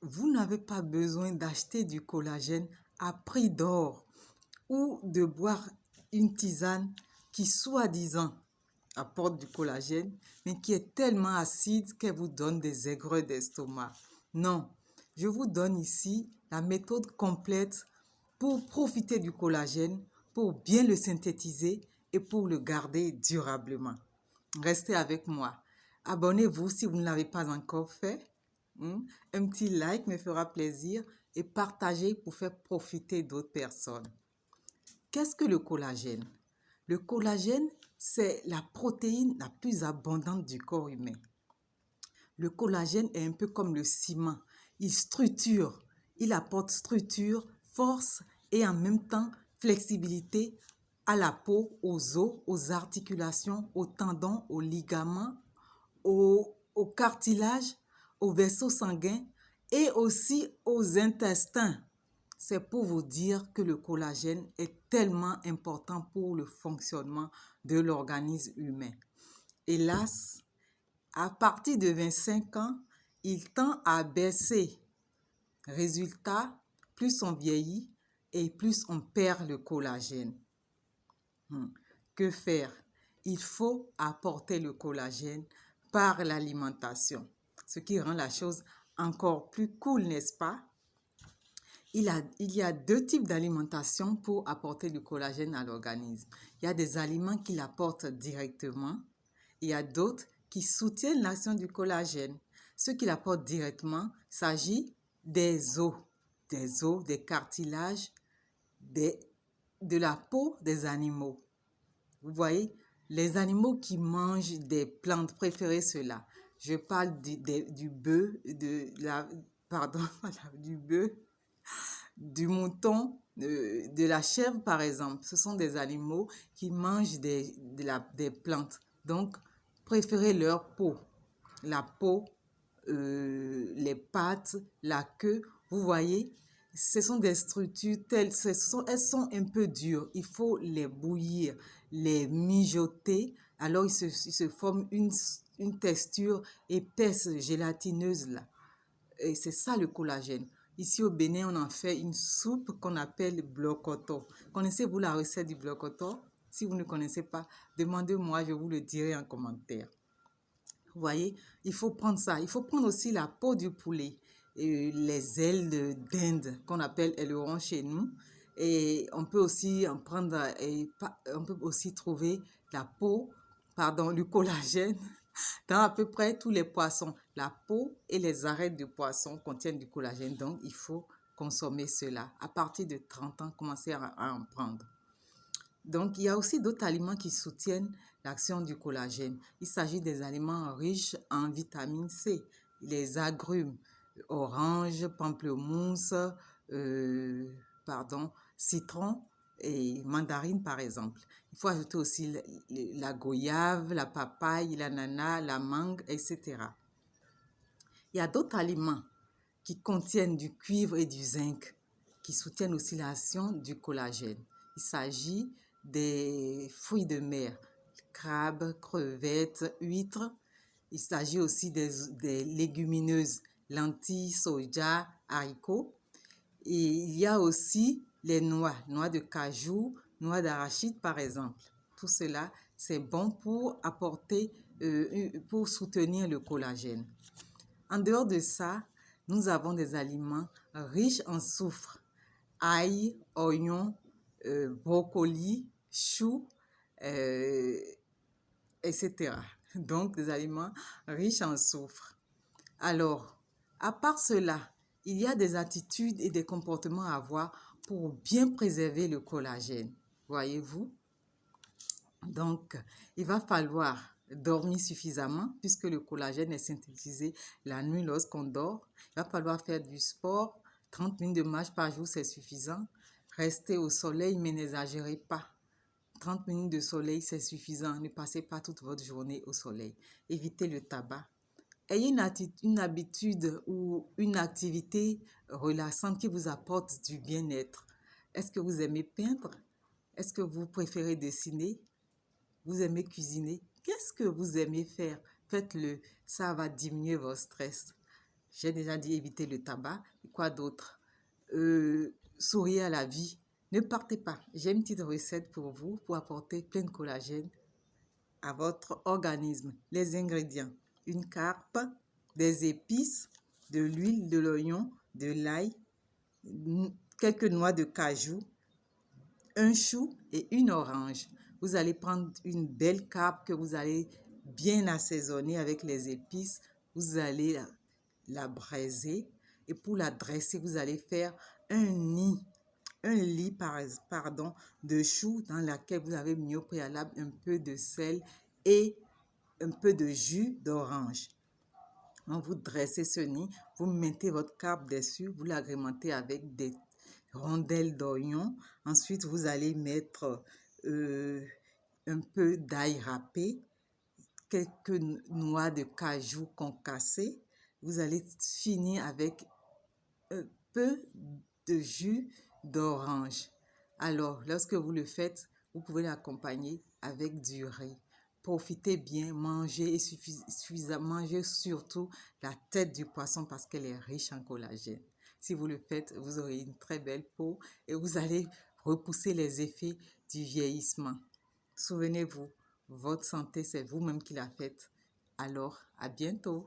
vous n'avez pas besoin d'acheter du collagène à prix d'or ou de boire une tisane qui, soi-disant, apporte du collagène, mais qui est tellement acide qu'elle vous donne des aigreurs d'estomac. Non, je vous donne ici la méthode complète pour profiter du collagène, pour bien le synthétiser et pour le garder durablement. Restez avec moi. Abonnez-vous si vous ne l'avez pas encore fait. Un petit like me fera plaisir et partagez pour faire profiter d'autres personnes. Qu'est-ce que le collagène? Le collagène, c'est la protéine la plus abondante du corps humain. Le collagène est un peu comme le ciment. Il apporte structure, force et en même temps flexibilité à la peau, aux os, aux articulations, aux tendons, aux ligaments, au cartilage, aux vaisseaux sanguins et aussi aux intestins. C'est pour vous dire que le collagène est tellement important pour le fonctionnement de l'organisme humain. Hélas, à partir de 25 ans, il tend à baisser. Résultat, plus on vieillit et plus on perd le collagène. Que faire? Il faut apporter le collagène par l'alimentation, ce qui rend la chose encore plus cool, n'est-ce pas? Il y a deux types d'alimentation pour apporter du collagène à l'organisme. Il y a des aliments qui l'apportent directement. Il y a d'autres qui soutiennent l'action du collagène. Ceux qui l'apportent directement, il s'agit des os, des cartilages, de la peau des animaux. Vous voyez, les animaux qui mangent des plantes, préférez cela. Je parle du bœuf, du bœuf, du mouton, de la chèvre par exemple. Ce sont des animaux qui mangent des plantes. Donc, préférez leur peau. La peau, les pattes, la queue. Vous voyez, ce sont des structures telles, elles sont un peu dures. Il faut les bouillir, les mijoter. Alors, il se forme une texture épaisse, gélatineuse là. Et c'est ça le collagène. Ici au Bénin, on en fait une soupe qu'on appelle blocoto. Connaissez-vous la recette du blocoto? Si vous ne connaissez pas, demandez-moi, je vous le dirai en commentaire. Vous voyez, il faut prendre ça. Il faut prendre aussi la peau du poulet, et les ailes d'Inde qu'on appelle aileron chez nous. Et on peut aussi en prendre, et on peut aussi trouver la peau, pardon, le collagène dans à peu près tous les poissons. La peau et les arêtes de poisson contiennent du collagène, donc il faut consommer cela. À partir de 30 ans, commencez à en prendre. Donc, il y a aussi d'autres aliments qui soutiennent l'action du collagène. Il s'agit des aliments riches en vitamine C, les agrumes, orange, pamplemousse, citron et mandarine par exemple. Il faut ajouter aussi la goyave, la papaye, l'ananas, la mangue, etc. Il y a d'autres aliments qui contiennent du cuivre et du zinc, qui soutiennent aussi l'action du collagène. Il s'agit des fruits de mer, crabes, crevettes, huîtres. Il s'agit aussi des légumineuses, lentilles, soja, haricots. Et il y a aussi les noix de cajou, noix d'arachide par exemple. Tout cela, c'est bon pour apporter, pour soutenir le collagène. En dehors de ça, nous avons des aliments riches en soufre, ail, oignons, brocoli, choux, etc. Donc, des aliments riches en soufre. Alors, à part cela, il y a des attitudes et des comportements à avoir pour bien préserver le collagène. Voyez-vous? Donc, il va falloir dormir suffisamment puisque le collagène est synthétisé la nuit lorsqu'on dort. Il va falloir faire du sport. 30 minutes de marche par jour, c'est suffisant. Restez au soleil, mais n'exagérez pas. 30 minutes de soleil, c'est suffisant. Ne passez pas toute votre journée au soleil. Évitez le tabac. Ayez une habitude ou une activité relaxante qui vous apporte du bien-être. Est-ce que vous aimez peindre? Est-ce que vous préférez dessiner? Vous aimez cuisiner? Qu'est-ce que vous aimez faire? Faites-le. Ça va diminuer votre stress. J'ai déjà dit éviter le tabac. Et quoi d'autre? Souriez à la vie. Ne partez pas. J'ai une petite recette pour vous pour apporter plein de collagène à votre organisme. Les ingrédients: une carpe, des épices, de l'huile, de l'oignon, de l'ail, quelques noix de cajou, un chou et une orange. Vous allez prendre une belle carpe que vous allez bien assaisonner avec les épices. Vous allez la braiser et pour la dresser, vous allez faire un lit de chou dans laquelle vous avez mis au préalable un peu de sel et un peu de jus d'orange. Quand vous dressez ce nid, vous mettez votre carpe dessus, vous l'agrémentez avec des rondelles d'oignon. Ensuite, vous allez mettre un peu d'ail râpé, quelques noix de cajou concassées. Vous allez finir avec un peu de jus d'orange. Alors, lorsque vous le faites, vous pouvez l'accompagner avec du riz. Profitez bien, mangez et suffisamment, mangez surtout la tête du poisson parce qu'elle est riche en collagène. Si vous le faites, vous aurez une très belle peau et vous allez repousser les effets du vieillissement. Souvenez-vous, votre santé, c'est vous-même qui la faites. Alors, à bientôt.